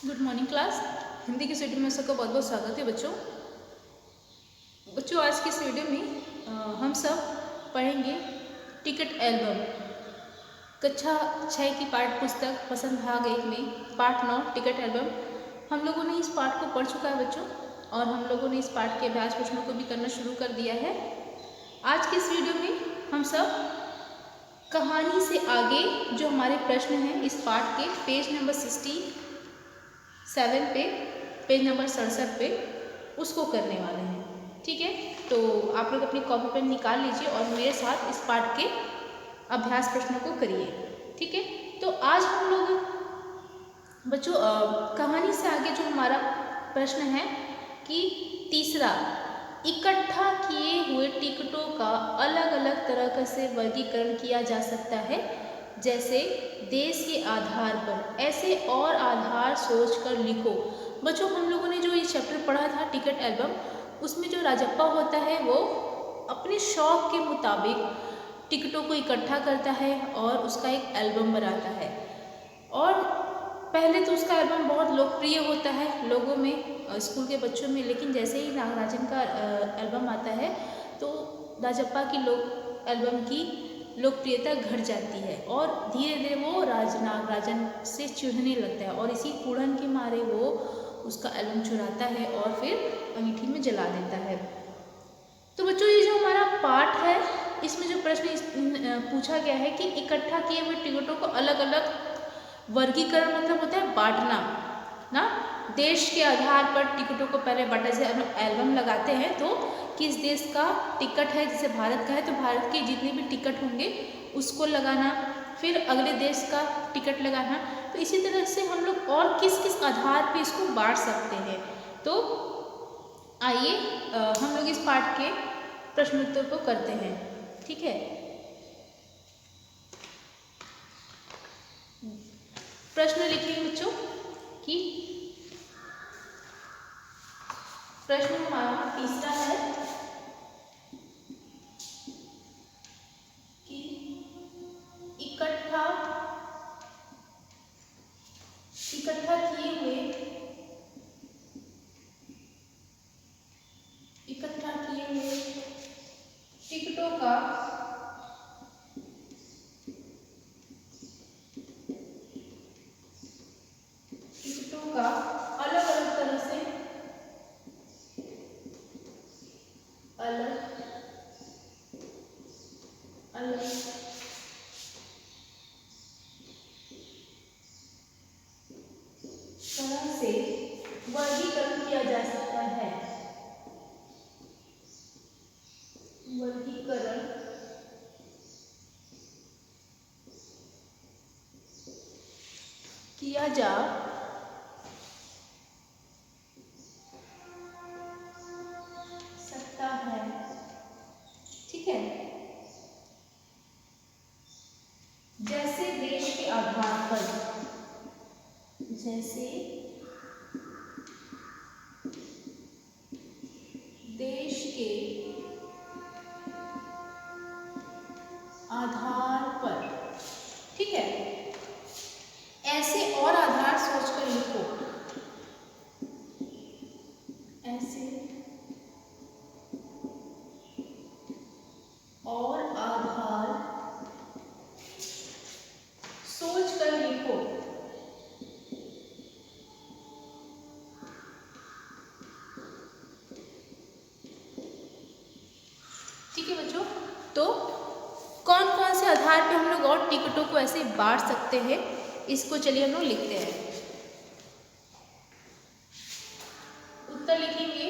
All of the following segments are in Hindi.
Good morning class. हिंदी के वीडियो में सबका बहुत बहुत स्वागत है बच्चों। आज की इस वीडियो में हम सब पढ़ेंगे टिकट एल्बम कक्षा 6 की पाठ पुस्तक पसंद भाग 1 में पाठ 9 टिकट एल्बम। हम लोगों ने इस पाठ को पढ़ चुका है बच्चों, और हम लोगों ने इस पाठ के अभ्यास प्रश्नों को भी करना शुरू कर दिया है। आज के इस वीडियो में हम सब कहानी से आगे जो हमारे प्रश्न हैं इस पाठ के पेज नंबर 67 पे, पेज नंबर 67 पे उसको करने वाले हैं। ठीक है, तो आप लोग अपनी कॉपी पेन निकाल लीजिए और मेरे साथ इस पाठ के अभ्यास प्रश्नों को करिए। ठीक है, तो आज हम लोग बच्चों कहानी से आगे जो हमारा प्रश्न है कि तीसरा, इकट्ठा किए हुए टिकटों का अलग अलग तरह से वर्गीकरण किया जा सकता है, जैसे देश के आधार पर, ऐसे और आधार सोचकर लिखो। बच्चों हम लोगों ने जो ये चैप्टर पढ़ा था टिकट एल्बम, उसमें जो राजप्पा होता है वो अपने शौक के मुताबिक टिकटों को इकट्ठा करता है और उसका एक एल्बम बनाता है। और पहले तो उसका एल्बम बहुत लोकप्रिय होता है लोगों में, स्कूल के बच्चों में, लेकिन जैसे ही नागराजन का एल्बम आता है तो राजप्पा की एल्बम की लोकप्रियता घट जाती है और धीरे धीरे वो नागराजन से चिढ़ने लगता है और इसी कुड़न के मारे वो उसका एल्बम चुराता है और फिर अंगीठी में जला देता है। तो बच्चों ये जो हमारा पाठ है इसमें जो प्रश्न पूछा गया है कि इकट्ठा किए हुए टिकटों को अलग अलग वर्गीकरण मतलब होता है बांटना ना। देश के आधार पर टिकटों को पहले बांटा, जैसे हम एल्बम लगाते हैं तो किस देश का टिकट है, जैसे भारत का है तो भारत के जितने भी टिकट होंगे उसको लगाना, फिर अगले देश का टिकट लगाना। तो इसी तरह से हम लोग और किस किस आधार पे इसको बांट सकते हैं। तो आइए हम लोग इस पाठ के प्रश्नोत्तर को करते हैं। ठीक है, प्रश्न लिखेंगे बच्चों कि प्रश्न हमारा तीसरा है कि इकट्ठा किए हुए टिकटों का अलग अलग तरह से वर्गीकरण किया जा सकता है। वर्गीकरण किया जा सकता है। ठीक है, जैसे देश के आधार पर, जैसे देश के आधार पर। ठीक है, ऐसे और आधार सोचकर लिखो, ऐसे और आधार सोचकर लिखो। ठीक है बच्चों, तो कौन कौन से आधार पे हम लोग और टिकटों को ऐसे बांट सकते हैं, इसको चलिए हम लोग लिखते हैं। उत्तर लिखेंगे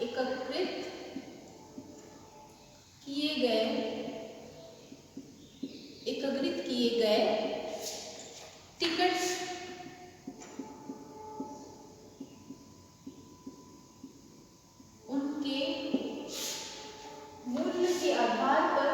एकत्रित किए गए टिकट उनके मूल्य के आधार पर,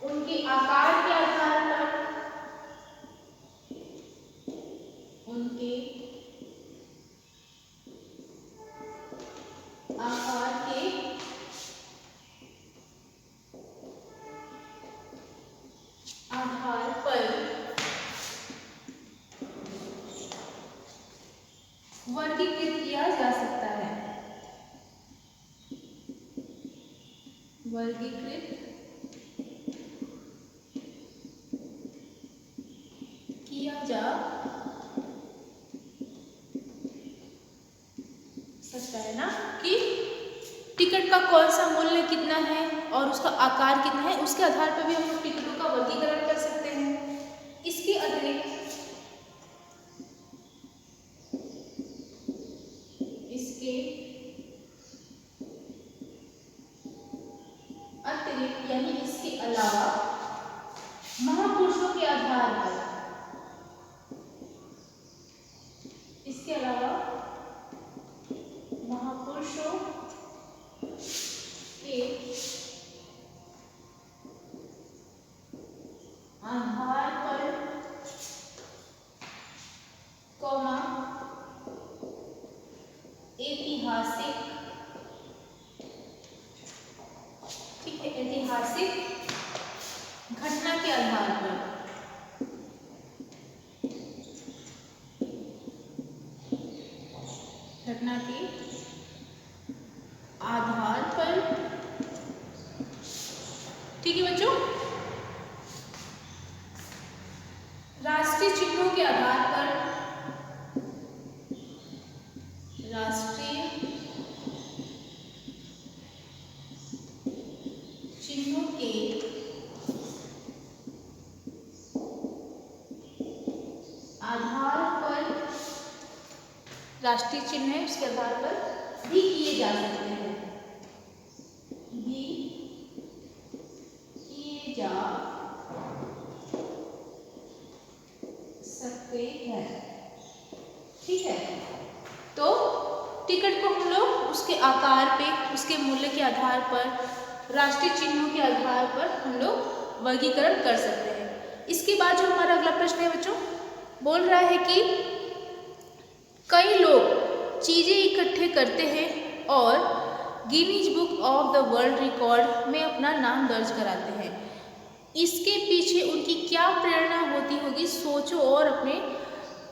उनके आकार के आधार पर, उनके वर्गीकृत किया जा सकता है, वर्गीकृत किया जा सकता है ना, कि टिकट का कौन सा मूल्य कितना है और उसका आकार कितना है, उसके आधार पर भी हम लोग टिकटों का वर्गीकरण कर सकते हैं। इसके अतिरिक्त यानी इसके अलावा महापुरुषों के आधार पर, इसके अलावा महापुरुषों के आधार पर, कौमा ऐतिहासिक, ठीक है, ऐतिहासिक घटना के आधार पर, घटना के आधार पर, ठीक है बच्चों, राष्ट्रीय चिन्हों के आधार पर, राष्ट्रीय चिन्हों के आधार पर, राष्ट्रीय चिन्ह है उसके आधार पर भी किए जा सकते हैं, भी किए जा सकते हैं, ठीक है। तो टिकट को हम लोग उसके आकार पे, उसके मूल्य के आधार पर, राष्ट्रीय चिन्हों के आधार पर हम लोग वर्गीकरण कर सकते हैं। इसके बाद जो हमारा अगला प्रश्न है बच्चों, बोल रहा है कि कई लोग चीज़ें इकट्ठे करते हैं और Guinness book of the world record में अपना नाम दर्ज कराते हैं। इसके पीछे उनकी क्या प्रेरणा होती होगी, सोचो और अपने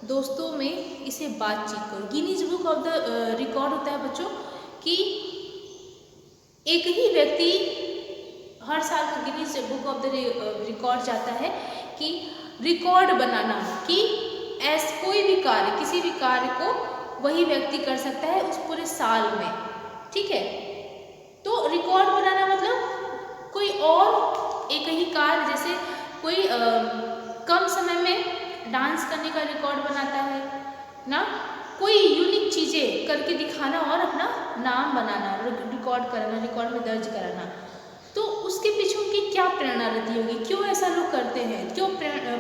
दोस्तों में इसे बातचीत करो। Guinness book of the record होता है बच्चों कि एक ही व्यक्ति हर साल का Guinness book of the record जाता है कि रिकॉर्ड बनाना, कि ऐसा कोई भी कार्य, किसी भी कार्य को वही व्यक्ति कर सकता है उस पूरे साल में, ठीक है। तो रिकॉर्ड बनाना मतलब कोई और एक ही कार्य, जैसे कोई कम समय में डांस करने का रिकॉर्ड बनाता है ना, कोई यूनिक चीज़ें करके दिखाना और अपना नाम बनाना, रिकॉर्ड कराना, रिकॉर्ड में दर्ज कराना। तो उसके पीछे उनकी क्या प्रेरणा रहती होगी, क्यों ऐसा लोग करते हैं, क्यों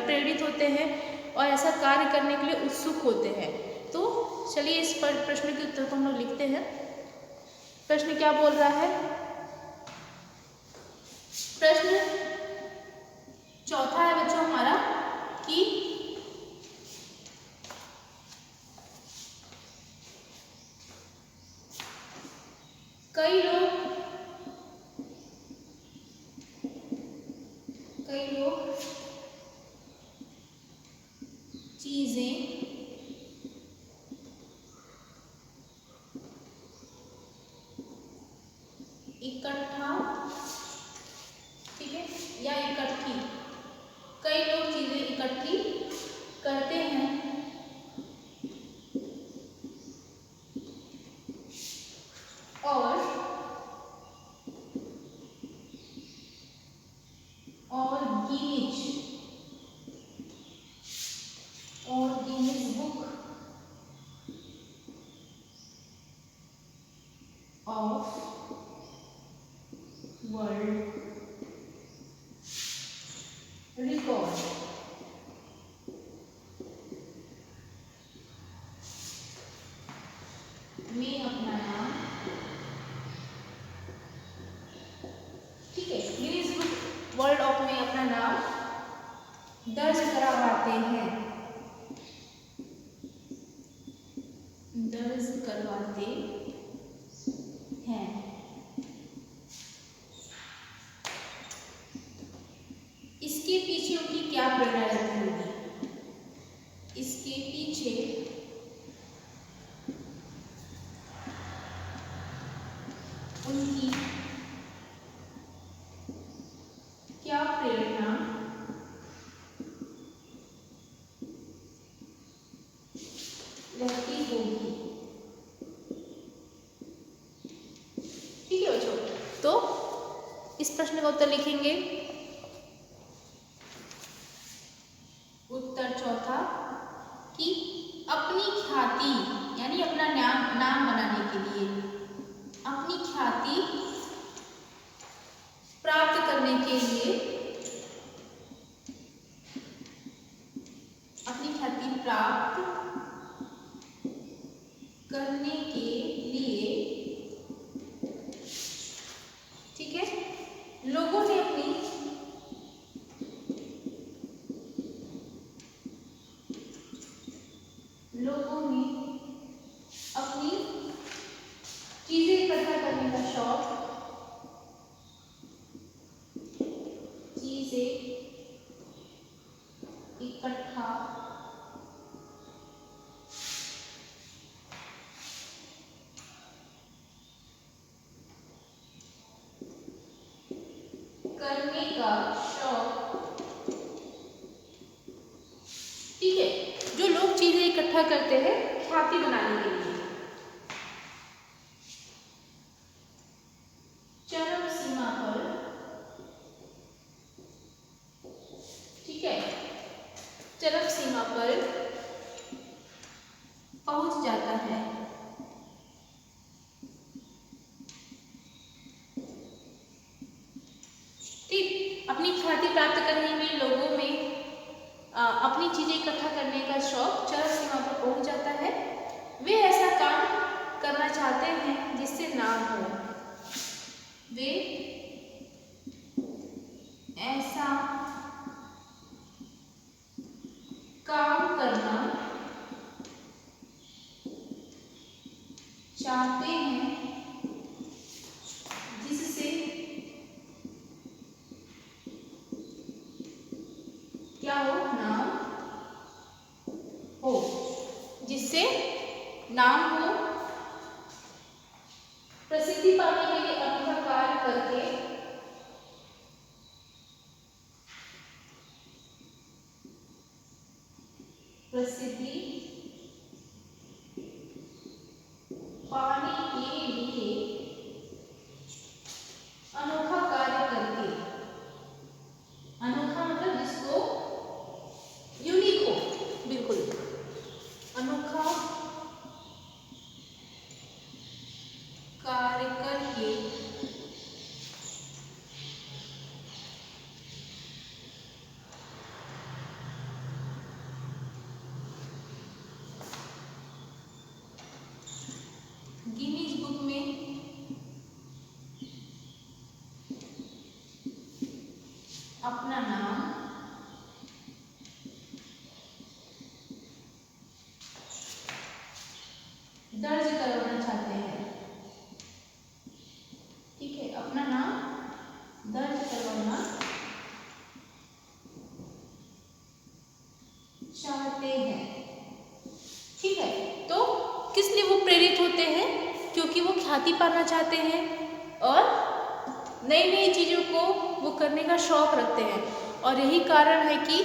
प्रेरित होते हैं और ऐसा कार्य करने के लिए उत्सुक होते हैं। तो चलिए इस प्रश्न के उत्तर को हम लोग लिखते हैं। प्रश्न क्या बोल रहा है, प्रश्न चौथा है बच्चों हमारा कि कई लोग चीजें इकट्ठा, ठीक है, या इकट्ठी, कई लोग चीजें इकट्ठी करते हैं और Guinness book of world record में अपना नाम, ठीक है, गिनीज बुक वर्ल्ड ऑफ में अपना नाम दर्ज करवाते हैं, दर्ज करवाते हैं। इसके पीछे उनकी क्या प्रेरणा रहती होगी, इसके पीछे होगी। ठीक है बच्चों, तो इस प्रश्न का उत्तर लिखेंगे। उत्तर चौथा कि अपनी ख्याति यानी अपना नाम बनाने के लिए, अपनी ख्याति प्राप्त करने के लिए, अपनी ख्याति प्राप्त करने के लिए, ठीक है, लोगों ने अपनी चीजें इकट्ठा करने का शौक, चीजें इकट्ठा करने का शौक, ठीक है, जो लोग चीजें इकट्ठा करते हैं ख्याति बनाने के लिए, चरम सीमा पर, ठीक है, चरम सीमा पर पहुंच जाता है। ठीक, अपनी ख्याति प्राप्त करने में लोगों में अपनी चीजें इकट्ठा करने का शौक चरम सीमा पर पहुंच जाता है। वे ऐसा काम करना चाहते हैं जिससे नाम हो, वे ऐसा काम करना चाहते हैं जिससे क्या हो, नाम हो, जिससे नाम हो, प्रसिद्धि पाने के लिए अपना कार्य करके प्रसिद्धि पाने के लिए अनोखा कार्य करके, अनोखा मतलब जिसको यूनिक हो, बिल्कुल अनोखा कार्य करके गिनीज बुक में अपना नाम दर्ज करवाना चाहते हैं। ठीक है, अपना नाम दर्ज करवाना चाहते हैं। ठीक है, तो किस लिए वो प्रेरित होते हैं? क्योंकि वो ख्याति पाना चाहते हैं और नई नई चीज़ों को वो करने का शौक रखते हैं, और यही कारण है कि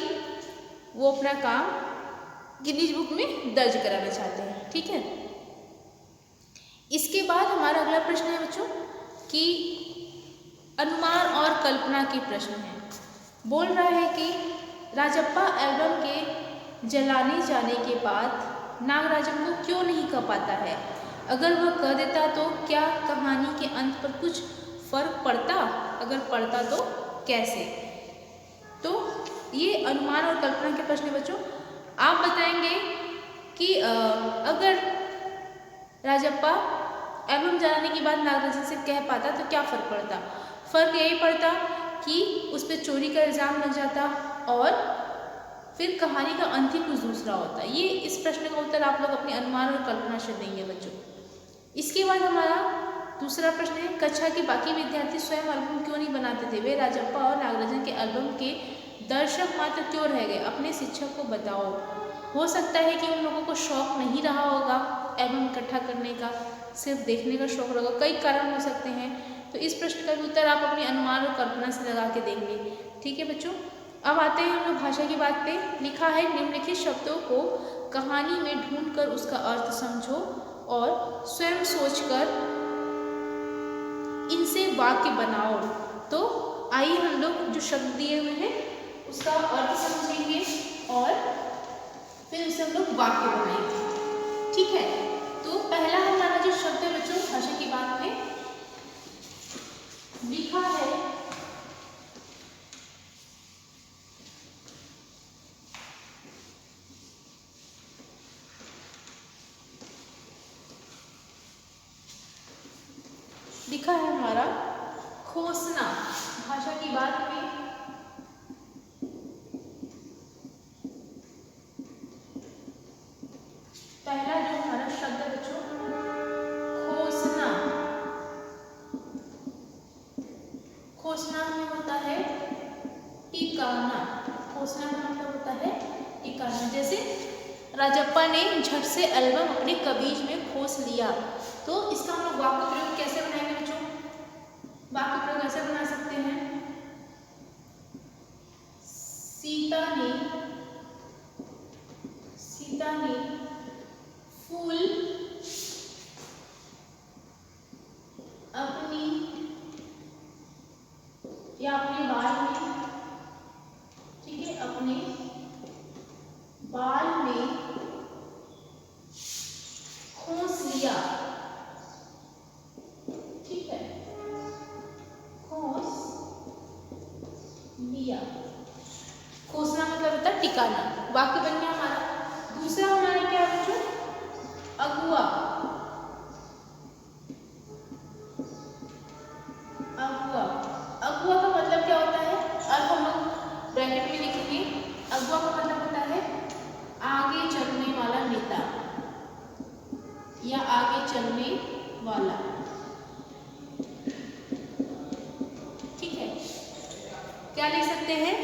वो अपना काम गिनीज बुक में दर्ज कराना चाहते हैं। ठीक है, इसके बाद हमारा अगला प्रश्न है बच्चों कि अनुमान और कल्पना के प्रश्न है। बोल रहा है कि राजप्पा एल्बम के जलाने जाने के बाद नागराजन को क्यों नहीं कह पाता है? अगर वह कह देता तो क्या कहानी के अंत पर कुछ फर्क पड़ता? अगर पड़ता तो कैसे? तो ये अनुमान और कल्पना के प्रश्न बच्चों, आप बताएंगे कि अगर राजप्पा एल्बम जलाने के बाद नागराजन से कह पाता तो क्या फ़र्क पड़ता? फ़र्क यही पड़ता कि उस पर चोरी का इल्ज़ाम लग जाता और फिर कहानी का अंत ही कुछ दूसरा होता। ये इस प्रश्न का उत्तर आप लोग अपने अनुमान और कल्पना से देंगे बच्चों। इसके बाद हमारा दूसरा प्रश्न है, कक्षा के बाकी विद्यार्थी स्वयं एल्बम क्यों नहीं बनाते थे? वे राजप्पा और नागराजन के एल्बम के दर्शक मात्र क्यों रह गए? अपने शिक्षक को बताओ। हो सकता है कि उन लोगों को शौक नहीं रहा होगा एल्बम इकट्ठा करने का, सिर्फ देखने का शौक रहा, कई कारण हो सकते हैं। तो इस प्रश्न का भी उत्तर आप अपने अनुमान और कल्पना से लगा के देंगे। ठीक है बच्चों, अब आते हैं हम लोग भाषा की बात पे। लिखा है निम्नलिखित शब्दों को कहानी में ढूंढकर उसका अर्थ समझो और स्वयं सोचकर इनसे वाक्य बनाओ। तो आइए हम लोग जो शब्द दिए हुए हैं उसका अर्थ समझेंगे और फिर उससे हम लोग वाक्य बनाएंगे। ठीक है, तो पहला हमारा जो शब्द है बच्चों भाषा की बात में लिखा है हमारा खोसना। भाषा की बात में पहला जो हमारा शब्द है बच्चों खोसना। खोसना में होता है टिकाना। खोसना का मतलब होता है टिकाना। जैसे राजप्पा ने झट से एल्बम अपने कमीज में खोस लिया। तो इसका हम लोग वाक्य प्रयोग कैसे बनाएंगे बच्चों? वाक्य प्रयोग ऐसे बना सकते हैं, सीता ने फूल अपनी या अपने बाल में, ठीक है, अपने बाल में खोस लिया। ठीक है, खोस लिया। खोसना मतलब होता है टिकाना। वाक्य बन गया हमारा। दूसरा हमारा क्या है बच्चों? अगुआ। अगुआ, अगुआ का मतलब क्या होता है? अब हम लोग ब्रैकेट में लिखेंगे। अगुआ का मतलब होता है आगे चलने वाला नेता या आगे चलने वाला। ठीक है, क्या लिख सकते हैं?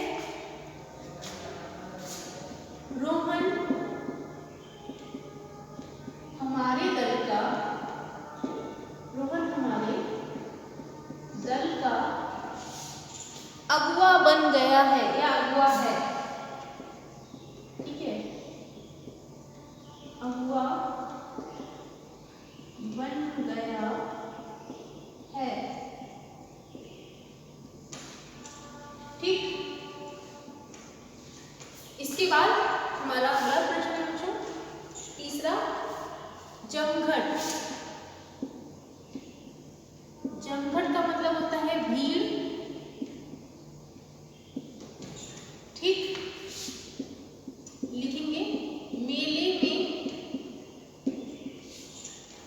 रोहन हमारे दल का अगुआ बन गया है या अगुआ है। ठीक है, अगुआ बन गया है। ठीक, इसके बाद हमारा अगला प्रश्न है बच्चों तीसरा, जमघट। जमघट का मतलब होता है भीड़। ठीक, लिखेंगे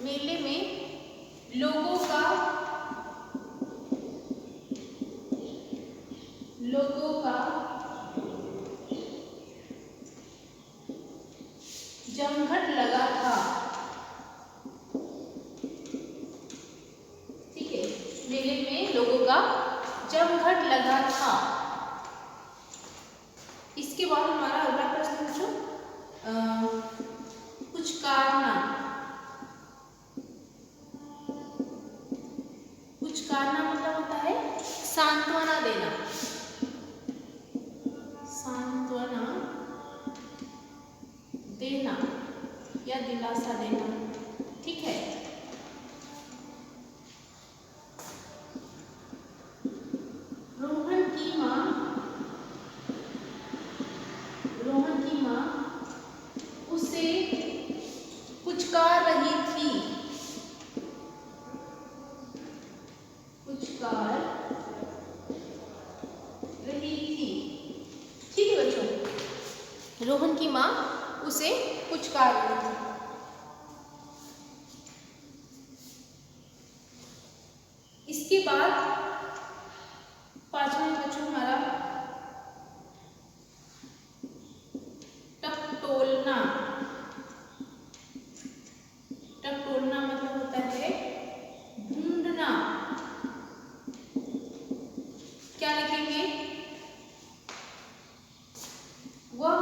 मेले में लोगों का जमघट लगा था। ठीक है, मेले में लोगों का जमघट लगा था। इसके बाद हमारा अगला प्रश्न पूछो, पुचकारना। पुचकारना मतलब होता है सांत्वना देना। सांत्वना देना या दिलासा देना। ठीक है, रोहन की माँ उसे पुचकार रही थी। ठीक है बच्चों, रोहन की माँ उसे पुचकार रही थी। इसके बाद पांचवा बच्चों हमारा टकटोलना। टकटोलना मतलब होता है ढूंढना। क्या लिखेंगे? वह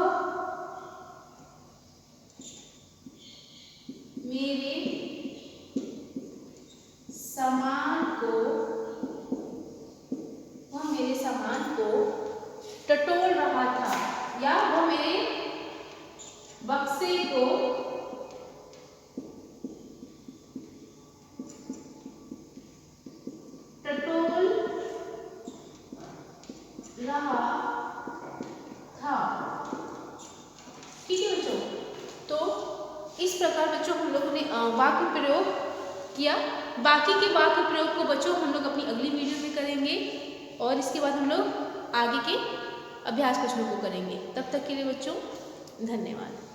मेरे सामान को टटोल रहा था या वह मेरे बक्से इस प्रकार बच्चों हम लोगों ने वाक्य प्रयोग किया। बाकी के वाक्य प्रयोग को बच्चों हम लोग अपनी अगली वीडियो में करेंगे और इसके बाद हम लोग आगे के अभ्यास प्रश्नों को करेंगे। तब तक के लिए बच्चों धन्यवाद।